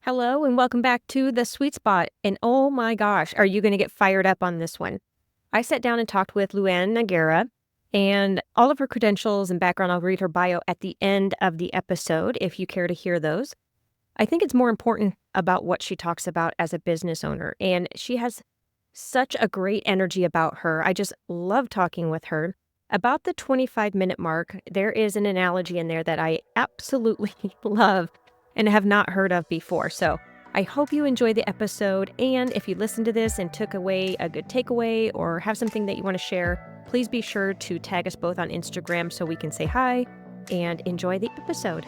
Hello and welcome back to The Sweet Spot. And oh my gosh, are you going to get fired up on this one? I sat down and talked with LuAnn Nigara, and all of her credentials and background, I'll read her bio at the end of the episode if you care to hear those. I think it's more important about what she talks about as a business owner, and she has such a great energy about her. I just love talking with her. About the 25-minute mark, there is an analogy in there that I absolutely love and have not heard of before. So I hope you enjoy the episode. And if you listened to this and took away a good takeaway or have something that you want to share, please be sure to tag us both on Instagram so we can say hi and enjoy the episode.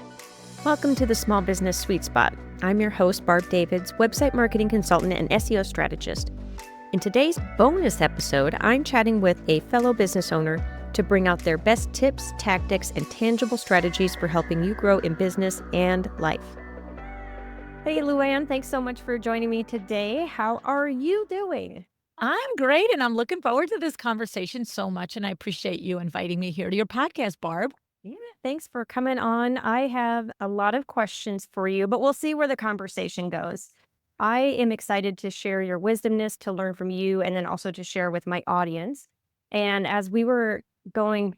Welcome to the Small Business Sweet Spot. I'm your host, Barb Davids, website marketing consultant and SEO strategist. In today's bonus episode, I'm chatting with a fellow business owner to bring out their best tips, tactics, and tangible strategies for helping you grow in business and life. Hey, LuAnn, thanks so much for joining me today. How are you doing? I'm great, and I'm looking forward to this conversation so much, and I appreciate you inviting me here to your podcast, Barb. Yeah, thanks for coming on. I have a lot of questions for you, but we'll see where the conversation goes. I am excited to share your wisdomness, to learn from you, and then also to share with my audience. And as we were going,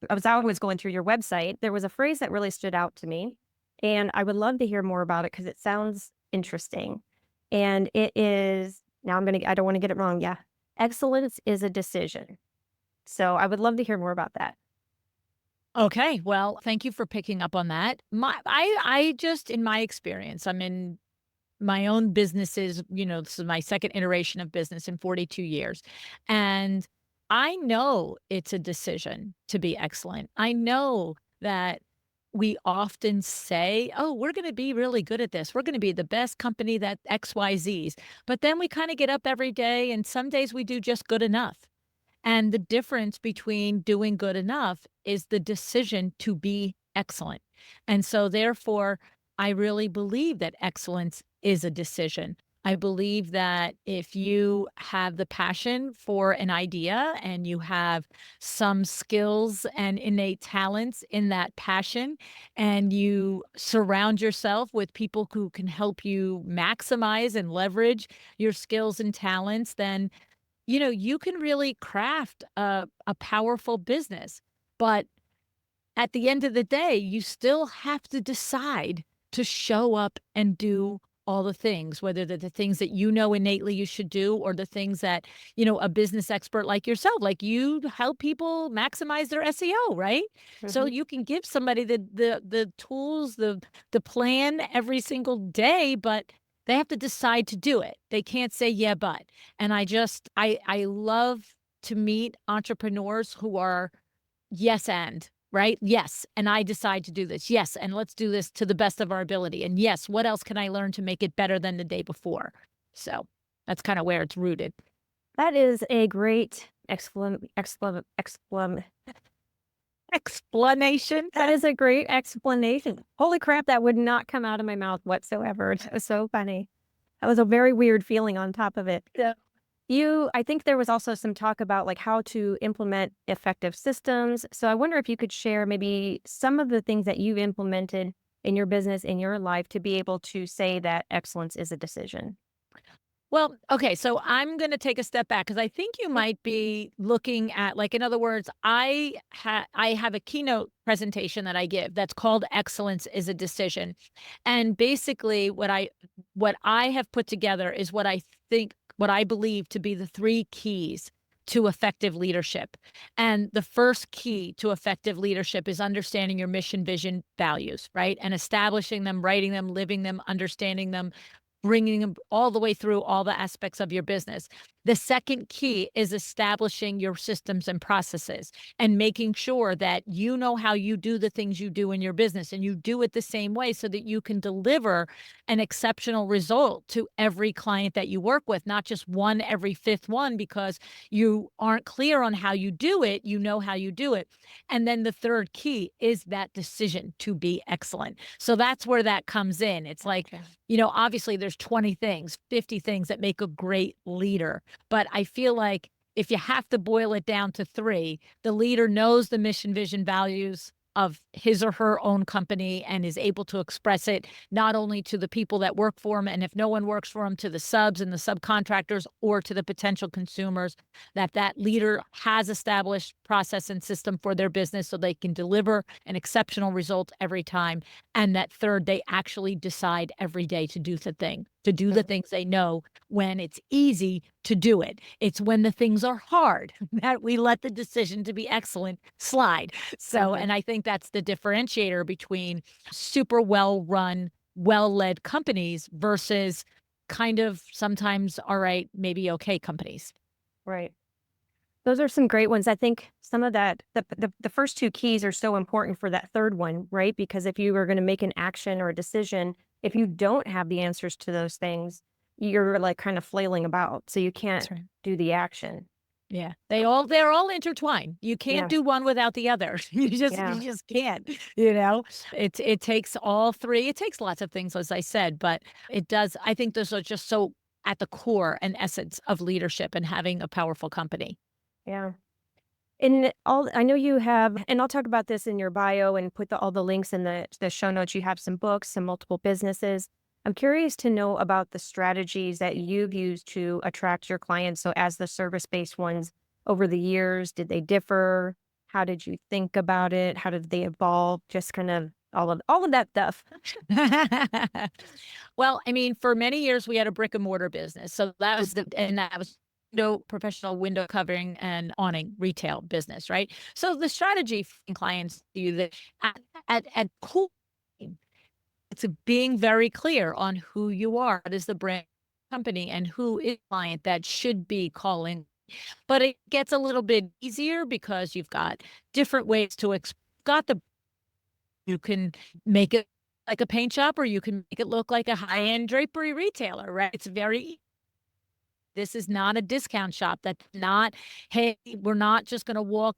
as I was going through your website, there was a phrase that really stood out to me, and I would love to hear more about it because it sounds interesting. And it is, I don't want to get it wrong. Yeah. Excellence is a decision. So I would love to hear more about that. Okay, well, thank you for picking up on that. I just, in my experience, I'm in my own businesses. This is my second iteration of business in 42 years, and I know it's a decision to be excellent. I know that we often say, "Oh, we're gonna be really good at this. We're gonna be the best company that XYZs." But then we kinda get up every day, and some days we do just good enough. And the difference between doing good enough is the decision to be excellent. And so, therefore, I really believe that excellence is a decision. I believe that if you have the passion for an idea and you have some skills and innate talents in that passion, and you surround yourself with people who can help you maximize and leverage your skills and talents, then you can really craft a powerful business. But at the end of the day, you still have to decide to show up and do all the things, whether they're the things that you know innately you should do or the things that, a business expert like yourself, like you help people maximize their SEO, right? So Mhm. you can give somebody the tools, the plan every single day, but they have to decide to do it. They can't say yeah, but. And I love to meet entrepreneurs who are yes, and, right? Yes, and I decide to do this. Yes, and let's do this to the best of our ability. And yes, what else can I learn to make it better than the day before? So that's kind of where it's rooted. That is a great Explanation. that is a great explanation. Holy crap, that would not come out of my mouth whatsoever. That was so funny. That was a very weird feeling on top of it. Yeah. I think there was also some talk about like how to implement effective systems. So I wonder if you could share maybe some of the things that you've implemented in your business, in your life to be able to say that excellence is a decision. Well, okay, so I'm gonna take a step back because I think you might be looking at, like, in other words, I have a keynote presentation that I give that's called "Excellence is a Decision." And basically what I have put together is what I believe to be the 3 keys to effective leadership. And the first key to effective leadership is understanding your mission, vision, values, right? And establishing them, writing them, living them, understanding them, bringing them all the way through all the aspects of your business. The second key is establishing your systems and processes and making sure that you know how you do the things you do in your business and you do it the same way so that you can deliver an exceptional result to every client that you work with, not just one every fifth one because you aren't clear on how you do it. You know how you do it. And then the third key is that decision to be excellent. So that's where that comes in. It's like, Okay. obviously there's 20 things, 50 things that make a great leader. But I feel like if you have to boil it down to 3, the leader knows the mission, vision, values, of his or her own company and is able to express it not only to the people that work for him, and if no one works for him, to the subs and the subcontractors, or to the potential consumers, that leader has established process and system for their business so they can deliver an exceptional result every time. And that third, they actually decide every day to do the thing, to do the things they know when it's easy to do it. It's when the things are hard that we let the decision to be excellent slide. So, Mhm. and I think that's the differentiator between super well run, well led companies versus kind of sometimes, all right, maybe okay companies. Right. Those are some great ones. I think some of that, the first two keys are so important for that third one, right? Because if you are going to make an action or a decision, if you don't have the answers to those things, you're like kind of flailing about. So you can't That's right. do the action. Yeah. They're all intertwined. You can't Yeah. do one without the other. Yeah. You just can't, you know? It takes all three. It takes lots of things, as I said, but it does. I think those are just so at the core and essence of leadership and having a powerful company. Yeah. And all I know you have, and I'll talk about this in your bio and put all the links in the show notes. You have some books, some multiple businesses. I'm curious to know about the strategies that you've used to attract your clients. So as the service-based ones over the years, did they differ? How did you think about it? How did they evolve? Just kind of all of that stuff. Well, I mean, for many years, we had a brick and mortar business. So that was professional window covering and awning retail business, right? So the strategy for clients do that at core, it's being very clear on who you are. What is the brand company and who is the client that should be calling. But it gets a little bit easier because you've got different ways to got the you can make it like a paint shop, or you can make it look like a high-end drapery retailer, right? It's very this is not a discount shop. That's not, hey, we're not just gonna walk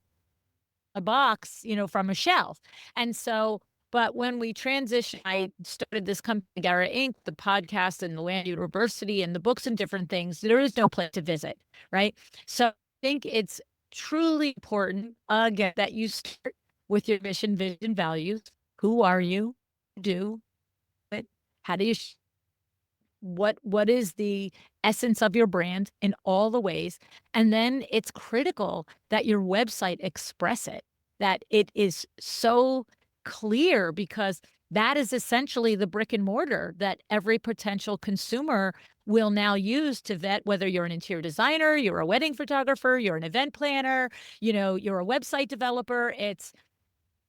a box, from a shelf. And so, but when we transitioned, I started this company, Nigara Inc., the podcast and the LuAnn University and the books and different things. There is no place to visit, right? So I think it's truly important, again, that you start with your mission, vision, values. Who are you? Do it. How do you what is the essence of your brand in all the ways? And then it's critical that your website express it, that it is so clear, because that is essentially the brick and mortar that every potential consumer will now use to vet whether you're an interior designer, you're a wedding photographer, you're an event planner, you're a website developer.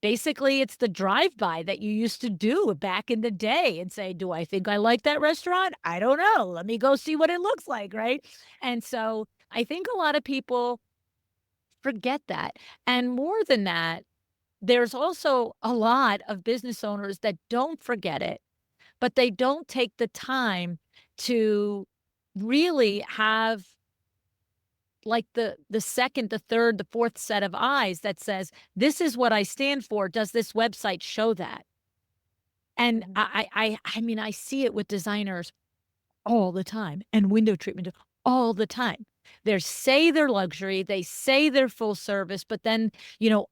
Basically, it's the drive-by that you used to do back in the day and say, do I think I like that restaurant? I don't know. Let me go see what it looks like, right? And so I think a lot of people forget that. And more than that, there's also a lot of business owners that don't forget it, but they don't take the time to really have like the second, the third, the fourth set of eyes that says, this is what I stand for. Does this website show that? And Mhm. I mean, I see it with designers all the time, and window treatment all the time. They say they're luxury, they say they're full service, but then,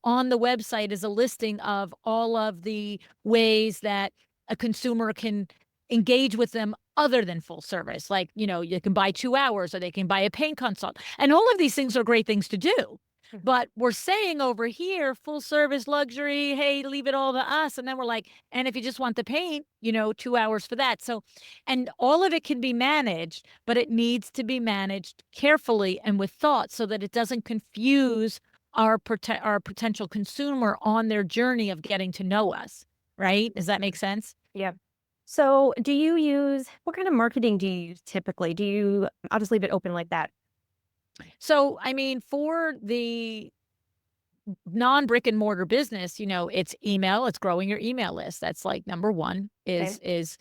on the website is a listing of all of the ways that a consumer can engage with them other than full service. Like, you can buy 2 hours, or they can buy a paint consult. And all of these things are great things to do. Mhm. But we're saying over here, full service luxury, hey, leave it all to us. And then we're like, and if you just want the paint, 2 hours for that. So, and all of it can be managed, but it needs to be managed carefully and with thought so that it doesn't confuse our potential consumer on their journey of getting to know us. Right? Does that make sense? Yeah. So do you use, what kind of marketing do you use typically? I'll just leave it open like that. So, I mean, for the non brick and mortar business, it's email, it's growing your email list. That's like number one Okay. is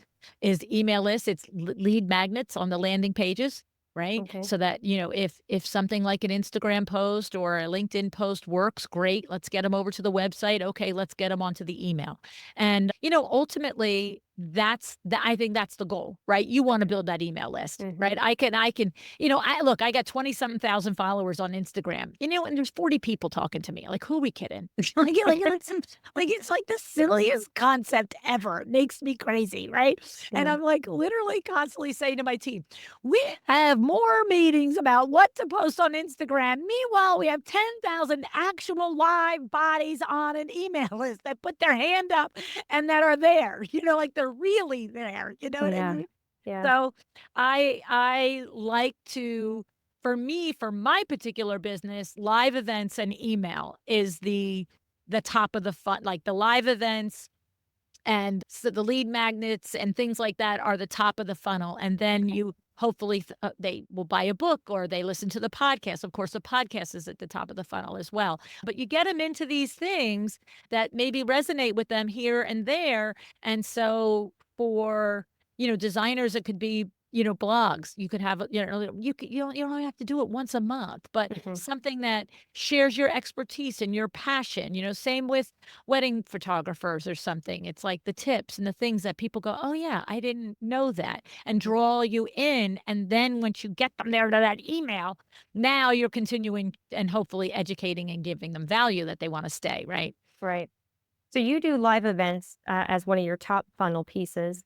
email list. It's lead magnets on the landing pages, right? Okay. So that, if something like an Instagram post or a LinkedIn post works, great. Let's get them over to the website. Okay, let's get them onto the email. And, ultimately I think that's the goal, right? You want to build that email list, right? Mhm. I got 27,000 followers on Instagram, and there's 40 people talking to me. Like, who are we kidding? It's like the silliest concept ever. It makes me crazy, right? And Yeah. I'm like literally constantly saying to my team, we have more meetings about what to post on Instagram. Meanwhile, we have 10,000 actual live bodies on an email list that put their hand up and that are there, like they're really there, you know what I Yeah. mean? Yeah. So I like to, for me, for my particular business, live events and email is the top of the fun, like the live events and so the lead magnets and things like that are the top of the funnel. And then you hopefully they will buy a book or they listen to the podcast. Of course, the podcast is at the top of the funnel as well. But you get them into these things that maybe resonate with them here and there. And so for, designers, it could be, blogs. You could have, you don't have to do it once a month, but Mhm. something that shares your expertise and your passion, same with wedding photographers or something. It's like the tips and the things that people go, "Oh yeah, I didn't know that," and draw you in. And then once you get them there to that email, now you're continuing and hopefully educating and giving them value that they want to stay, right? Right. So you do live events as one of your top funnel pieces.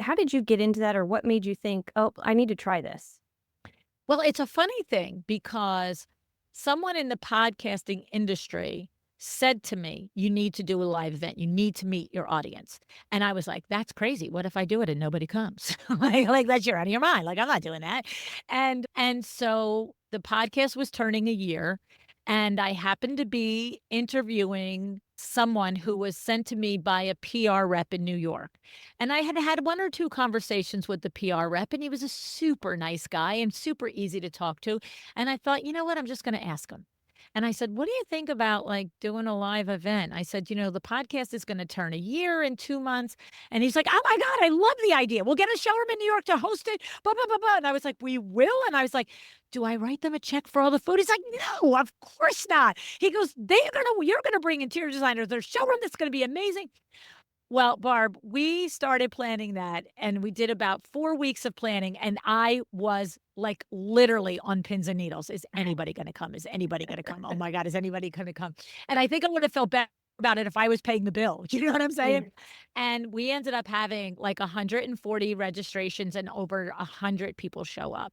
How did you get into that, or what made you think, "Oh, I need to try this?" Well, it's a funny thing because someone in the podcasting industry said to me, "You need to do a live event. You need to meet your audience." And I was like, "That's crazy. What if I do it and nobody comes?" Like that's you're out of your mind. Like I'm not doing that. And so the podcast was turning a year, and I happened to be interviewing someone who was sent to me by a PR rep in New York. And I had had one or two conversations with the PR rep, and he was a super nice guy and super easy to talk to. And I thought, you know what? I'm just going to ask him. And I said, "What do you think about like doing a live event?" I said, "The podcast is going to turn a year in 2 months." And he's like, "Oh my God, I love the idea. We'll get a showroom in New York to host it. Blah, blah, blah, blah." And I was like, "We will." And I was like, "Do I write them a check for all the food?" He's like, "No, of course not." He goes, you're going to bring interior designers, their showroom that's going to be amazing." Well, Barb, we started planning that and we did about 4 weeks of planning, and I was like literally on pins and needles. Is anybody going to come? Is anybody going to come? Oh my God, is anybody going to come? And I think I would have felt better about it if I was paying the bill. You know what I'm saying? Mm. And we ended up having like 140 registrations and over 100 people show up.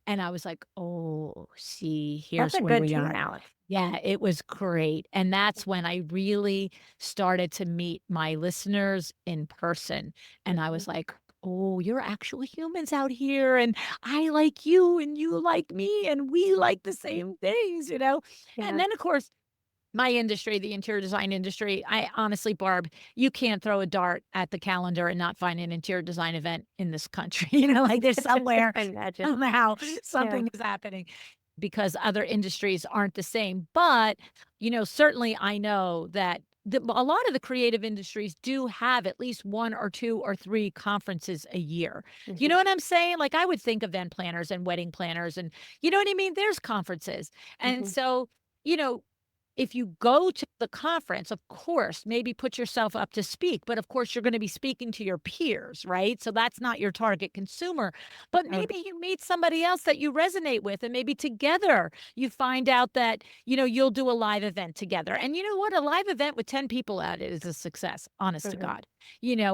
And I was like, "Oh, see, That's here's a where good we are." turnout. Yeah, it was great. And that's when I really started to meet my listeners in person. And I Mhm. was like, "Oh, you're actual humans out here. And I like you and you like me. And we like the same things." And Yeah. then, of course, my industry, the interior design industry, I honestly, Barb, you can't throw a dart at the calendar and not find an interior design event in this country. Like there's somewhere, I imagine. somehow, Yeah. something is happening because other industries aren't the same. But, certainly I know that a lot of the creative industries do have at least one or two or three conferences a year. You Mhm. know what I'm saying? Like I would think event planners and wedding planners and you know what I mean? There's conferences. And Mhm. so, you know, if you go to the conference, of course, maybe put yourself up to speak, but of course, you're going to be speaking to your peers, right? So that's not your target consumer. But Oh, maybe you meet somebody else that you resonate with, and maybe together you find out that, you'll do a live event together. And you know what? A live event with 10 people at it is a success, honest to mhm. God,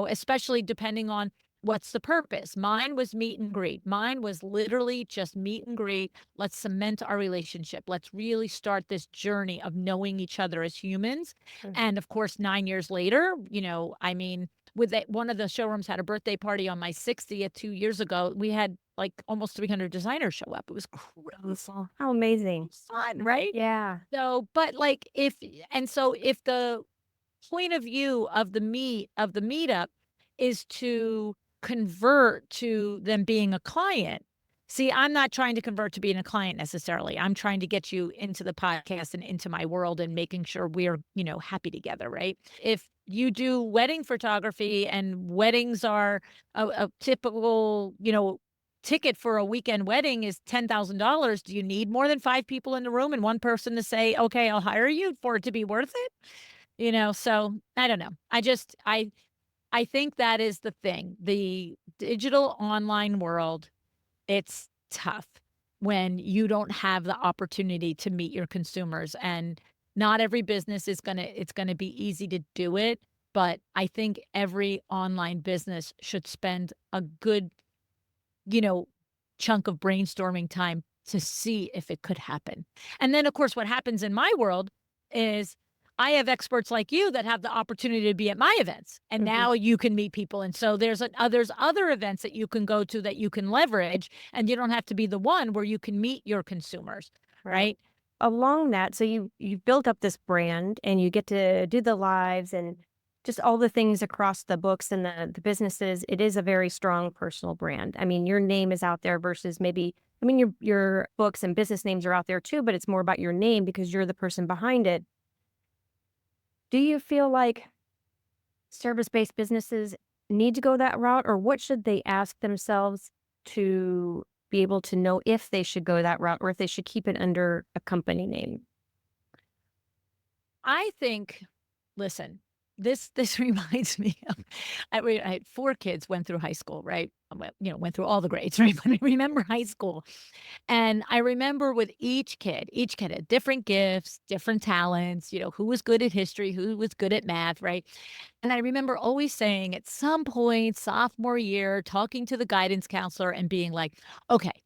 especially depending on what's the purpose. Mine was meet and greet. Mine was literally just meet and greet. Let's cement our relationship. Let's really start this journey of knowing each other as humans. Mm. And of course, 9 years later, I mean, one of the showrooms had a birthday party on my 60th 2 years ago. We had like almost 300 designers show up. It was crazy How amazing. fun, right? Yeah. So, but like if the point of view of the meetup is to convert to them being a client. See, I'm not trying to convert to being a client necessarily. I'm trying to get you into the podcast and into my world and making sure we're, happy together, right? If you do wedding photography and weddings are a typical, ticket for a weekend wedding is $10,000, do you need more than 5 people in the room and one person to say, "Okay, I'll hire you," for it to be worth it? So I don't know. I I think that is the thing. The digital online world, it's tough when you don't have the opportunity to meet your consumers, and not every business is it's gonna be easy to do it, but I think every online business should spend a good, you know, chunk of brainstorming time to see if it could happen. And then, of course, what happens in my world is I have experts like you that have the opportunity to be at my events, and Mhm. now you can meet people. And so there's other events that you can go to that you can leverage, and you don't have to be the one where you can meet your consumers, Right. right? Along that, so you built up this brand and you get to do the lives and just all the things across the books and the businesses. It is a very strong personal brand. I mean, your name is out there versus maybe I mean your books and business names are out there too, but it's more about your name because you're the person behind it. Do you feel like service-based businesses need to go that route, or what should they ask themselves to be able to know if they should go that route or if they should keep it under a company name? I think, listen, this reminds me of I had 4 kids, went through high school, right? Went through all the grades, right? But I remember high school, and I remember with each kid had different gifts, different talents, who was good at history, who was good at math, right? And I remember always saying at some point, sophomore year, talking to the guidance counselor and being like, "Okay,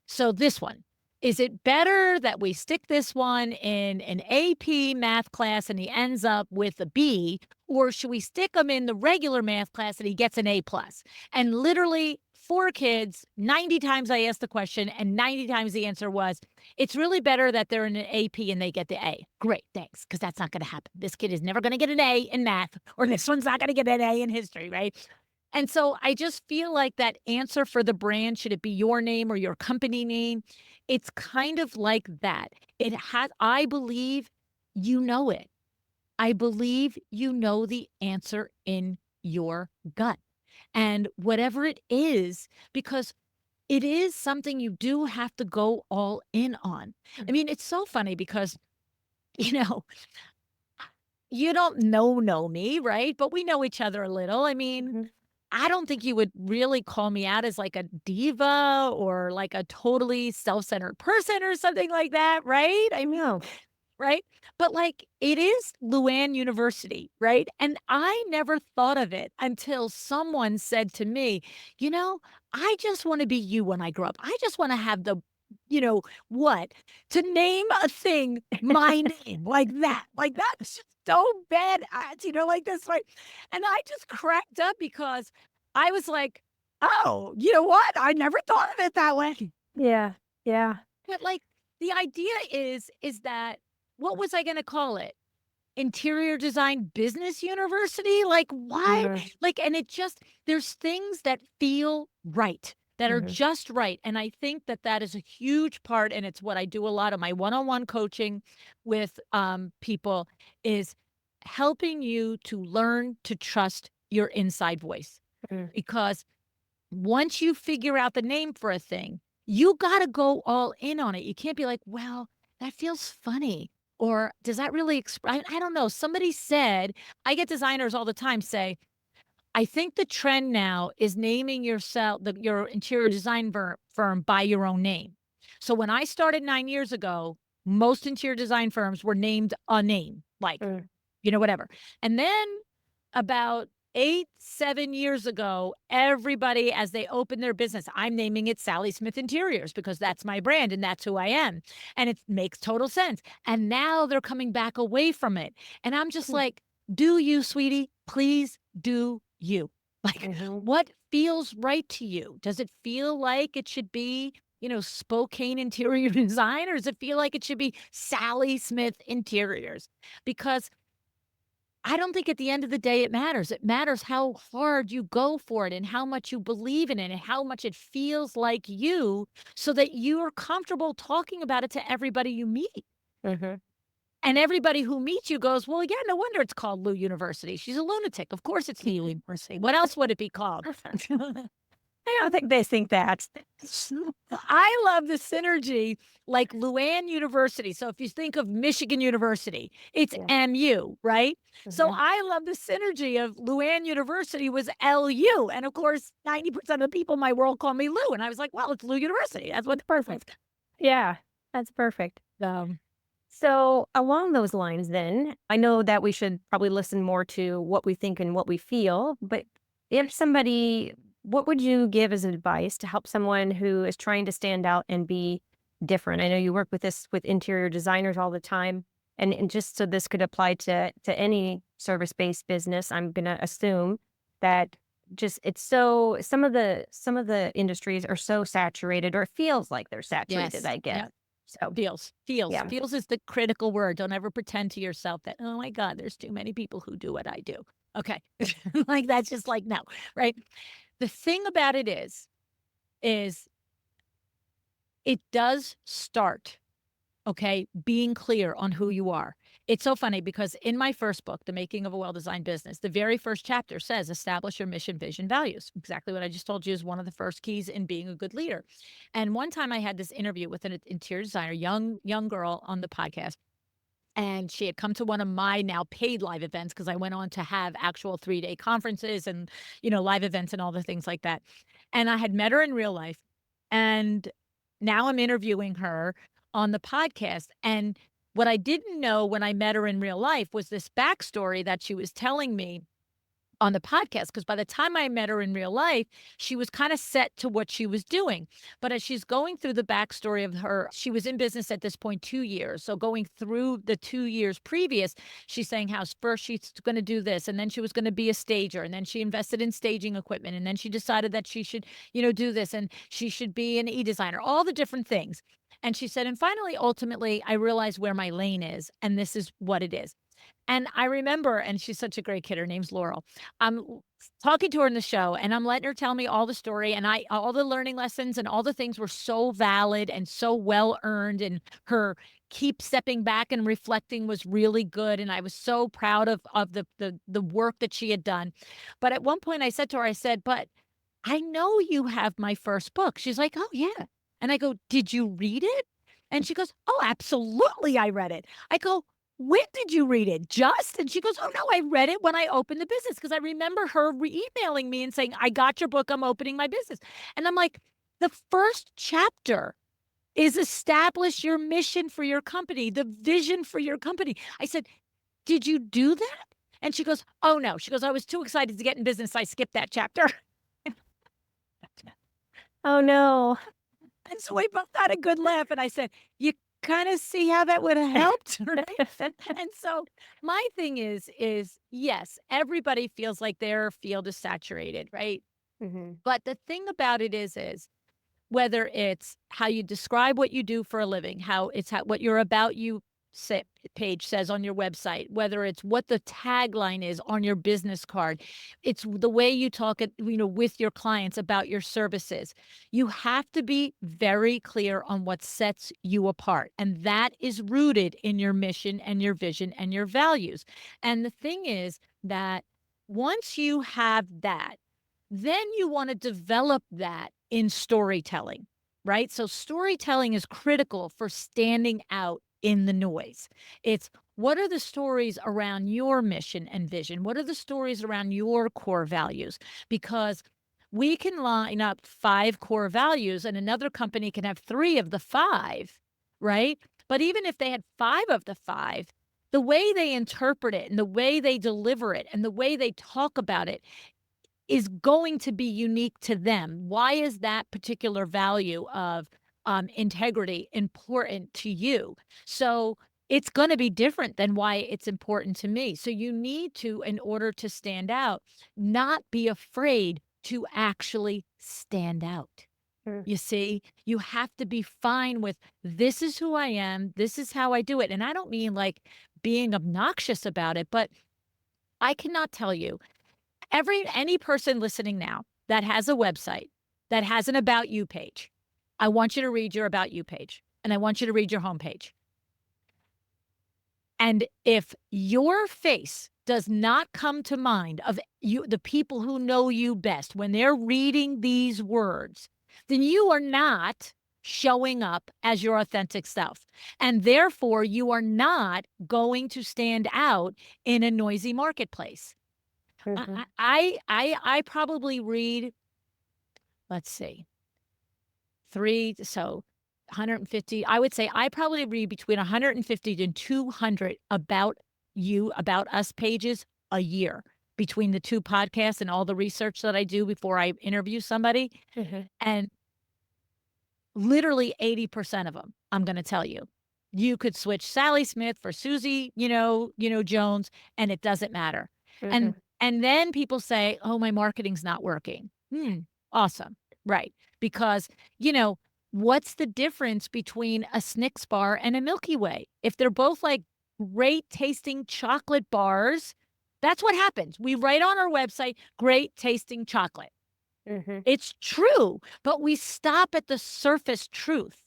so this one, is it better that we stick this one in an AP math class and he ends up with a B, or should we stick him in the regular math class and he gets an A plus?" And literally 4 kids, 90 times I asked the question and 90 times the answer was, it's really better that they're in an AP and they get the A. Great, thanks, because that's not going to happen. This kid is never going to get an A in math, or this one's not going to get an A in history, right? And so I just feel like that answer for the brand, should it be your name or your company name? It's kind of like that. I believe you know it. I believe you know the answer in your gut. And whatever it is, because it is something you do have to go all in on. I Mm. mean, it's so funny because, you know, you don't know me, right? But we know each other a little. I mean, Mhm. I don't think you would really call me out as like a diva or like a totally self-centered person or something like that, right? I mean, No. right? But like it is Luan University, right? And I never thought of it until someone said to me, I just want to be you when I grow up. I just want to have the, you know, what? To name a thing my name like that. Like that's just so bad. Like this, right? And I just cracked up because I was like, oh, you know what? I never thought of it that way. Yeah. Yeah. But, like, the idea is that what was I gonna call it? Interior Design Business University? Like, what? Mhm. Like, and it just there's things that feel right, that are Mhm. just right, and I think that that is a huge part, and it's what I do a lot of my one-on-one coaching with, people, is helping you to learn to trust your inside voice, Mm. because once you figure out the name for a thing, you gotta go all in on it. You can't be like, "Well, that feels funny," or, "Does that really I don't know. Somebody said I get designers all the time say, "I think the trend now is naming your interior design firm by your own name." So when I started 9 years ago, most interior design firms were named a name, like, Mm. whatever. And then about 8, 7 years ago, everybody, as they open their business, I'm naming it Sally Smith Interiors because that's my brand and that's who I am. And it makes total sense. And now they're coming back away from it. And I'm just Mm. like, do you, sweetie? Please do you. Like, Mhm. what feels right to you? Does it feel like it should be, Spokane Interior Design, or does it feel like it should be Sally Smith Interiors? Because I don't think at the end of the day it matters. It matters how hard you go for it and how much you believe in it and how much it feels like you, so that you are comfortable talking about it to everybody you meet. Mhm. And everybody who meets you goes, "Well, yeah, no wonder it's called Lou University. She's a lunatic. Of course it's Lou University. What else would it be called?" I don't think they think that. I love the synergy, like LuAnn University. So if you think of Michigan University, it's Yeah. MU, right? So Mhm. I love the synergy of LuAnn University was LU. And of course, 90% of the people in my world call me Lou. And I was like, well, it's Lou University. That's what's perfect. Yeah, that's perfect. Um, So, along those lines, then, I know that we should probably listen more to what we think and what we feel, but if somebody, what would you give as advice to help someone who is trying to stand out and be different? I know you work with this with interior designers all the time, and just so this could apply to any service-based business, I'm gonna assume that just it's so some of the industries are so saturated, or it feels like they're saturated, yes. I guess. Yeah. So, Feels. yeah. Feels is the critical word. Don't ever pretend to yourself that, oh my God, there's too many people who do what I do. Okay. Like that's just like, no, right? The thing about it is it does start, okay, being clear on who you are. It's so funny because in my first book, The Making of a Well-Designed Business, the very first chapter says establish your mission, vision, values. Exactly what I just told you is one of the first keys in being a good leader. And one time I had this interview with an interior designer, young girl on the podcast. And she had come to one of my now paid live events because I went on to have actual 3-day conferences and, live events and all the things like that. And I had met her in real life. And now I'm interviewing her on the podcast. And what I didn't know when I met her in real life was this backstory that she was telling me on the podcast, because by the time I met her in real life, she was kind of set to what she was doing. But as she's going through the backstory of her, she was in business at this point 2 years. So going through the 2 years previous, she's saying how first she's going to do this, and then she was going to be a stager, and then she invested in staging equipment, and then she decided that she should, do this, and she should be an e-designer, all the different things. And she said, and finally, ultimately, I realized where my lane is, and this is what it is. And I remember, and she's such a great kid. Her name's Laurel. I'm talking to her in the show, and I'm letting her tell me all the story, and all the learning lessons and all the things were so valid and so well earned. And her keep stepping back and reflecting was really good. And I was so proud of the work that she had done. But at one point, I said to her, I said, "But I know you have my first book." She's like, "Oh yeah," and I go, "Did you read it?" And she goes, "Oh, absolutely, I read it." I go, "When did you read it? Just?" And she goes, "Oh, no, I read it when I opened the business." Because I remember her emailing me and saying, "I got your book. I'm opening my business." And I'm like, the first chapter is establish your mission for your company, the vision for your company. I said, "Did you do that?" And she goes, "Oh, no." She goes, "I was too excited to get in business. I skipped that chapter." Oh, no. And so we both had a good laugh. And I said, "You kind of see how that would have helped, right?" And so my thing is yes, everybody feels like their field is saturated, right? Mhm. But the thing about it is whether it's how you describe what you do for a living, what your about you page says on your website, whether it's what the tagline is on your business card, it's the way you talk with your clients about your services. You have to be very clear on what sets you apart, and that is rooted in your mission and your vision and your values. And the thing is that once you have that, then you want to develop that in storytelling, right? So storytelling is critical for standing out in the noise. It's what are the stories around your mission and vision? What are the stories around your core values? Because we can line up 5 core values and another company can have 3 of the 5, right? But even if they had 5 of the 5, the way they interpret it and the way they deliver it and the way they talk about it is going to be unique to them. Why is that particular value of integrity important to you? So it's going to be different than why it's important to me. So you need to, in order to stand out, not be afraid to actually stand out. Mm. You see, you have to be fine with this is who I am, this is how I do it. And I don't mean like being obnoxious about it, but I cannot tell you any person listening now that has a website that has an about you page, I want you to read your about you page and I want you to read your homepage. And if your face does not come to mind of you, the people who know you best, when they're reading these words, then you are not showing up as your authentic self. And therefore, you are not going to stand out in a noisy marketplace. Mhm. I probably read, let's see, so 150. I would say I probably read between 150 to 200 about us pages a year, between the two podcasts and all the research that I do before I interview somebody. Mhm. And literally 80% of them, I'm going to tell you, you could switch Sally Smith for Susie, Jones, and it doesn't matter. Mhm. And then people say, "Oh, my marketing's not working." Awesome. Right. Because, you know, what's the difference between a Snickers bar and a Milky Way? If they're both like great tasting chocolate bars, that's what happens. We write on our website, great tasting chocolate. Mhm. It's true, but we stop at the surface truth.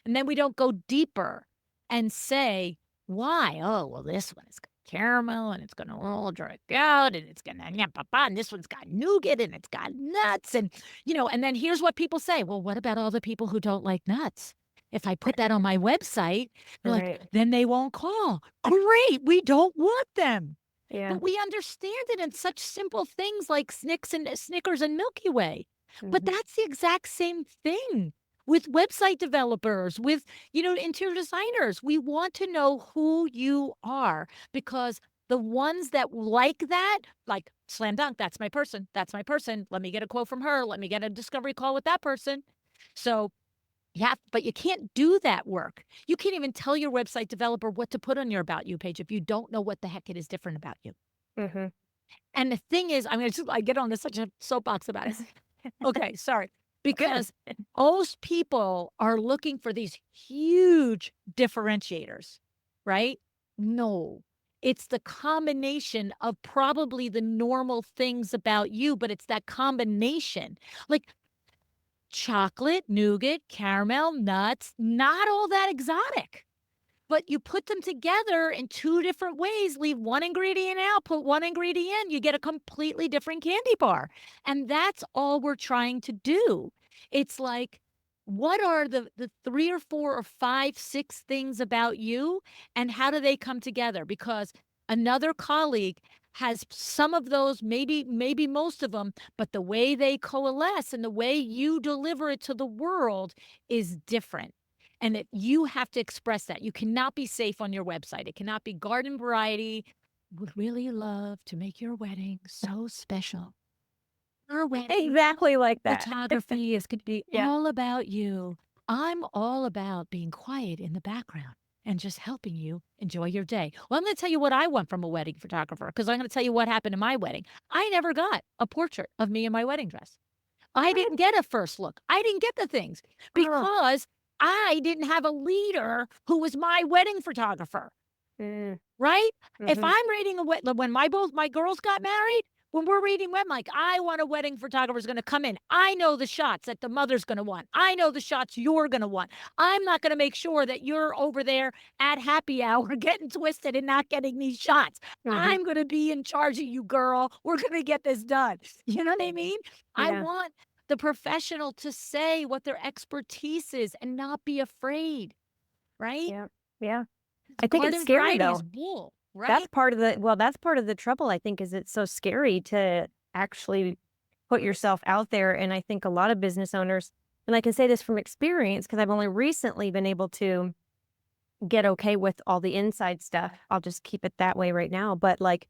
And then we don't go deeper and say, why? Oh, well, this one is got caramel and it's going to all drag out and it's going to, yeah, and this one's got nougat and it's got nuts. And, and then here's what people say. Well, what about all the people who don't like nuts? If I put that on my website, they're like, Right. then they won't call. Great. We don't want them. Yeah. But we understand it in such simple things like Snickers and Milky Way. But Mhm. that's the exact same thing with website developers, with, interior designers. We want to know who you are, because the ones that like that, like slam dunk, that's my person. That's my person. Let me get a quote from her. Let me get a discovery call with that person. So yeah, but you can't do that work. You can't even tell your website developer what to put on your About You page if you don't know what the heck it is different about you. Mhm. And the thing is, I get on this such a soapbox about it. Okay, sorry. Good. Because most people are looking for these huge differentiators, right? No, it's the combination of probably the normal things about you, but it's that combination. Like chocolate, nougat, caramel, nuts, not all that exotic. But you put them together in two different ways, leave one ingredient out, put one ingredient in, you get a completely different candy bar. And that's all we're trying to do. It's like, what are the three or four or five, six things about you, and how do they come together? Because another colleague has some of those, maybe most of them, but the way they coalesce and the way you deliver it to the world is different. And you have to express that. You cannot be safe on your website. It cannot be garden variety. Would really love to make your wedding so special. Your wedding Exactly like that. photography is going to be Yeah. all about you. I'm all about being quiet in the background and just helping you enjoy your day. Well, I'm going to tell you what I want from a wedding photographer, because I'm going to tell you what happened in my wedding. I never got a portrait of me in my wedding dress. I What? didn't get a first look. I didn't get the things Oh. because I didn't have a leader who was my wedding photographer, Mm. right? If Mhm. I'm reading when both my girls got married, when we're reading web, like, I want a wedding photographer is going to come in. I know the shots that the mother's going to want. I know the shots you're going to want. I'm not going to make sure that you're over there at happy hour getting twisted and not getting these shots. Mhm. I'm going to be in charge of you, girl. We're going to get this done. You know what I mean? I Yeah. want the professional to say what their expertise is and not be afraid, right? Yeah. Yeah. I think it's Garden scary variety is though. bull, That's right? part of the well, that's part of the trouble, I think, is it's so scary to actually put yourself out there, and I think a lot of business owners, and I can say this from experience because 'cause I've only recently been able to get okay with all the inside stuff. I'll just keep it that way right now, but, like,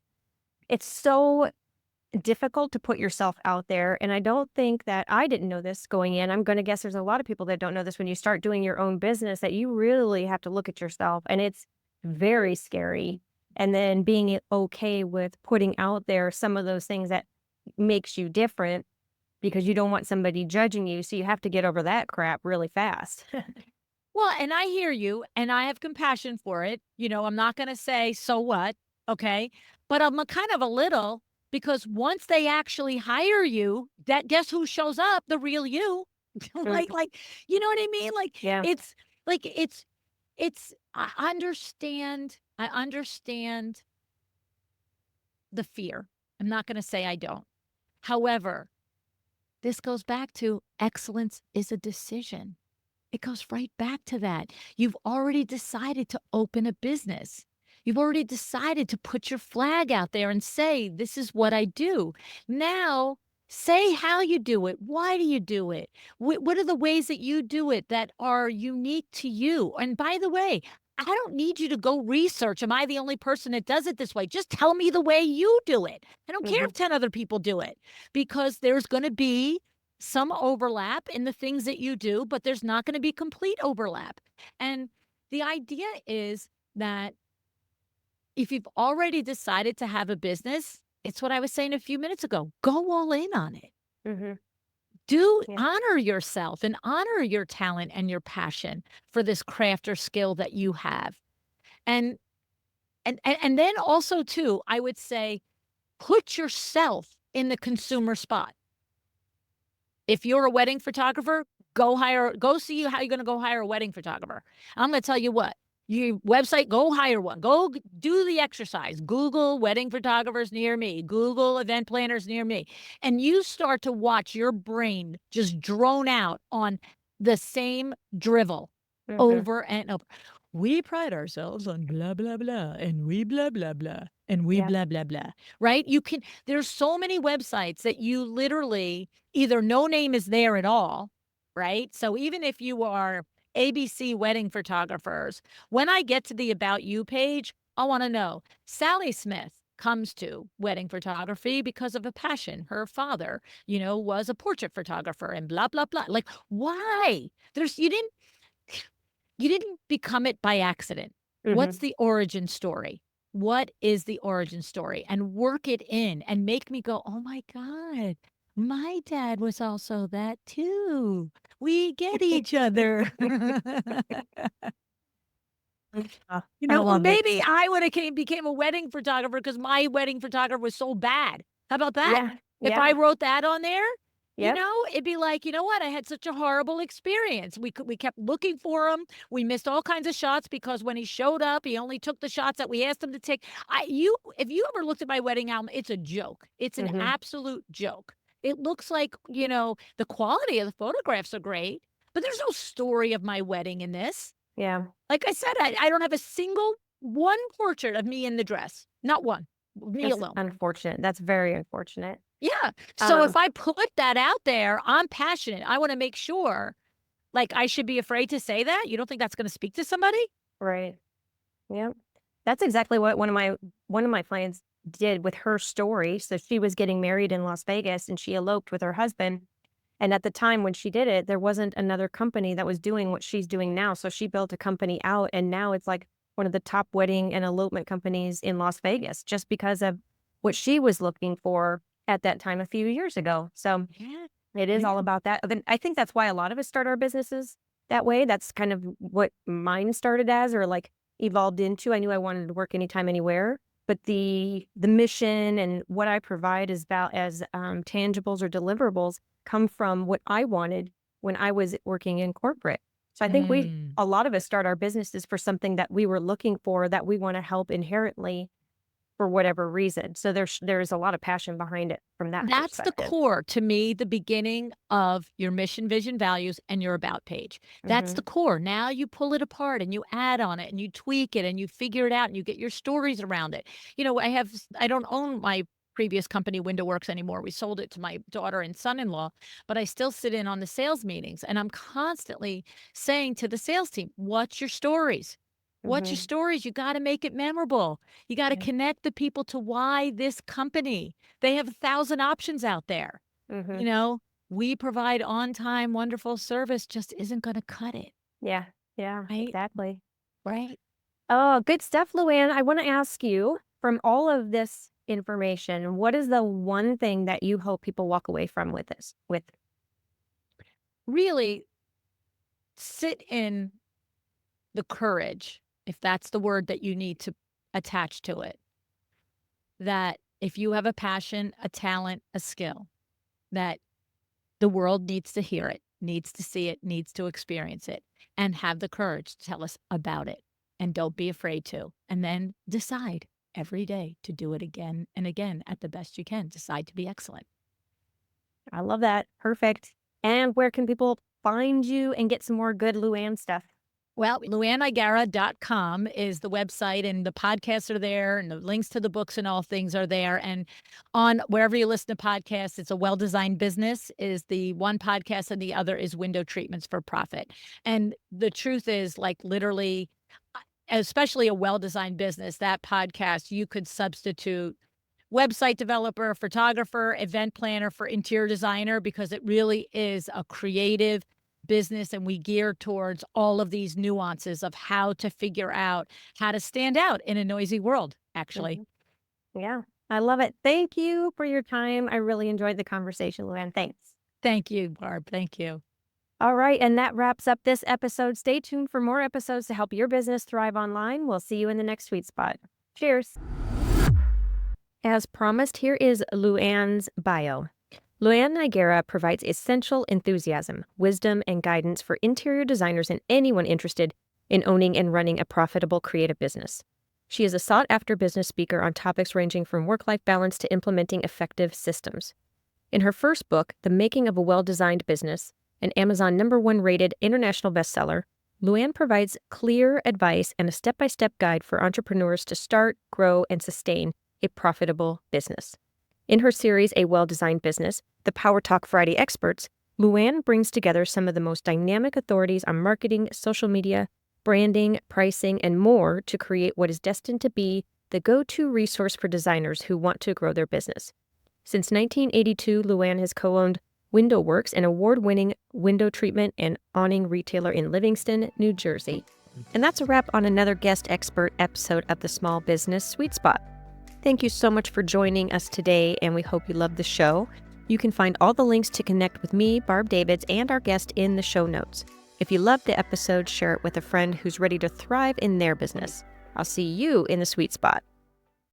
it's so difficult to put yourself out there, and I don't think that I didn't know this going in. I'm gonna guess there's a lot of people that don't know this when you start doing your own business, that you really have to look at yourself, and it's very scary. And then being okay with putting out there some of those things that makes you different because you don't want somebody judging you, so you have to get over that crap really fast. Well, and I hear you and I have compassion for it. I'm not going to say, so what? Okay. But I'm a kind of a little, because once they actually hire you, that guess who shows up? The real you. Mm, like, you know what I mean? yeah. It's like, I understand the fear. I'm not gonna say I don't. However, this goes back to excellence is a decision. It goes right back to that. You've already decided to open a business. You've already decided to put your flag out there and say, "This is what I do." Now, say how you do it. Why do you do it? What are the ways that you do it that are unique to you? And by the way, I don't need you to go research, am I the only person that does it this way? Just tell me the way you do it. I don't care if Mhm. 10 other people do it, because there's gonna be some overlap in the things that you do, but there's not going to be complete overlap. And the idea is that if you've already decided to have a business, it's what I was saying a few minutes ago, go all in on it. Mhm. Do Yeah. honor yourself and honor your talent and your passion for this craft or skill that you have. And and then also too, I would say put yourself in the consumer spot. If you're a wedding photographer, go see how you're gonna go hire a wedding photographer. I'm gonna tell you what, your website, go hire one. Do the exercise. Google wedding photographers near me, Google event planners near me, and you start to watch your brain just drone out on the same drivel Mhm. over and over. We pride ourselves on blah, blah, blah, and we blah, blah, blah, and we Yeah. blah, blah, blah, right? There's so many websites that you literally either no name is there at all, right? So even if you are ABC wedding photographers, when I get to the About You page, I want to know Sally Smith comes to wedding photography because of a passion. Her father, was a portrait photographer and blah, blah, blah. Like, why? You didn't become it by accident. What's Mhm. the origin story? What is the origin story? And work it in and make me go, "Oh my god, my dad was also that too. We get each other." I Or love it. maybe I would have became a wedding photographer because my wedding photographer was so bad. How about that? Yeah. If Yep. I wrote that on there, Yep. it'd be like, "You know what? I had such a horrible experience. We kept looking for him. We missed all kinds of shots because when he showed up, he only took the shots that we asked him to take." If you ever looked at my wedding album, it's a joke. It's an Mhm. absolute joke. It looks like, the quality of the photographs are great, but there's no story of my wedding in this. Yeah. Like I said, I don't have a single one portrait of me in the dress, not one, me It's alone. unfortunate. That's very unfortunate. Yeah, so if Um, I put that out there, I'm passionate, I wanna make sure, like, I should be afraid to say that? You don't think that's gonna speak to somebody? right. Yep. That's exactly what one of my clients did with her story. So she was getting married in Las Vegas and she eloped with her husband. And at the time when she did it, there wasn't another company that was doing what she's doing now. So she built a company out and now it's like one of the top wedding and elopement companies in Las Vegas just because of what she was looking for at that time a few years ago. So Yeah, it is all yeah. about that. Then I think that's why a lot of us start our businesses that way. That's kind of what mine started as or like evolved into. I knew I wanted to work anytime, anywhere, but the mission and what I provide as tangibles or deliverables come from what I wanted when I was working in corporate. So I think Mm. a lot of us start our businesses for something that we were looking for that we want to help inherently for whatever reason. So there's a lot of passion behind it from that That's the perspective. core, to me, the beginning of your mission, vision, values, and your about page. That's the Hmm. core. Now you pull it apart and you add on it and you tweak it and you figure it out and you get your stories around it. I don't own my previous company, Window Works, anymore. We sold it to my daughter and son-in-law, but I still sit in on the sales meetings and I'm constantly saying to the sales team, "What's your stories? What's your Hmm. stories? You got to make it memorable. You got to Yeah. connect the people to why this company. They have 1,000 options out there. Hmm. You know, we provide on-time, wonderful service just isn't gonna cut it, Yeah. Yeah. right? Exactly. Right? Oh, good stuff, Luann. I want to ask you from all of this information, what is the one thing that you hope people walk away from with this? With Really sit in the courage, if that's the word that you need to attach to it, that if you have a passion, a talent, a skill, that the world needs to hear it, needs to see it, needs to experience it. and have the courage to tell us about it. And don't be afraid to. And then decide every day to do it again and again at the best you can. Decide to be excellent. I love that. Perfect. And where can people find you and get some more good LuAnn stuff? Well, LuAnnNigara.com is the website, and the podcasts are there, and the links to the books and all things are there. And on wherever you listen to podcasts, it's A Well-Designed Business is the one podcast, and the other is Window Treatments for Profit. And the truth is, like, literally, especially A Well-Designed Business, that podcast, you could substitute website developer, photographer, event planner for interior designer, because it really is a creative business, and we gear towards all of these nuances of how to figure out how to stand out in a noisy world, actually. Yeah, I love it. Thank you for your time. I really enjoyed the conversation, LuAnn. Thanks. Thank you, Barb. Thank you. All right, and that wraps up this episode. Stay tuned for more episodes to help your business thrive online. We'll see you in the next sweet spot. Cheers. As promised, here is LuAnn's bio. LuAnn Nigara provides essential enthusiasm, wisdom, and guidance for interior designers and anyone interested in owning and running a profitable creative business. She is a sought-after business speaker on topics ranging from work-life balance to implementing effective systems. In her first book, The Making of a Well-Designed Business, an Amazon #1 rated international bestseller, LuAnn provides clear advice and a step-by-step guide for entrepreneurs to start, grow, and sustain a profitable business. In her series, A Well-Designed Business, The Power Talk Friday Experts, LuAnn brings together some of the most dynamic authorities on marketing, social media, branding, pricing, and more to create what is destined to be the go-to resource for designers who want to grow their business. Since 1982, LuAnn has co-owned Window Works, an award-winning window treatment and awning retailer in Livingston, New Jersey. And that's a wrap on another guest expert episode of the Small Business Sweet Spot. Thank you so much for joining us today, and we hope you loved the show. You can find all the links to connect with me, Barb Davids, and our guest in the show notes. If you loved the episode, share it with a friend who's ready to thrive in their business. I'll see you in the sweet spot.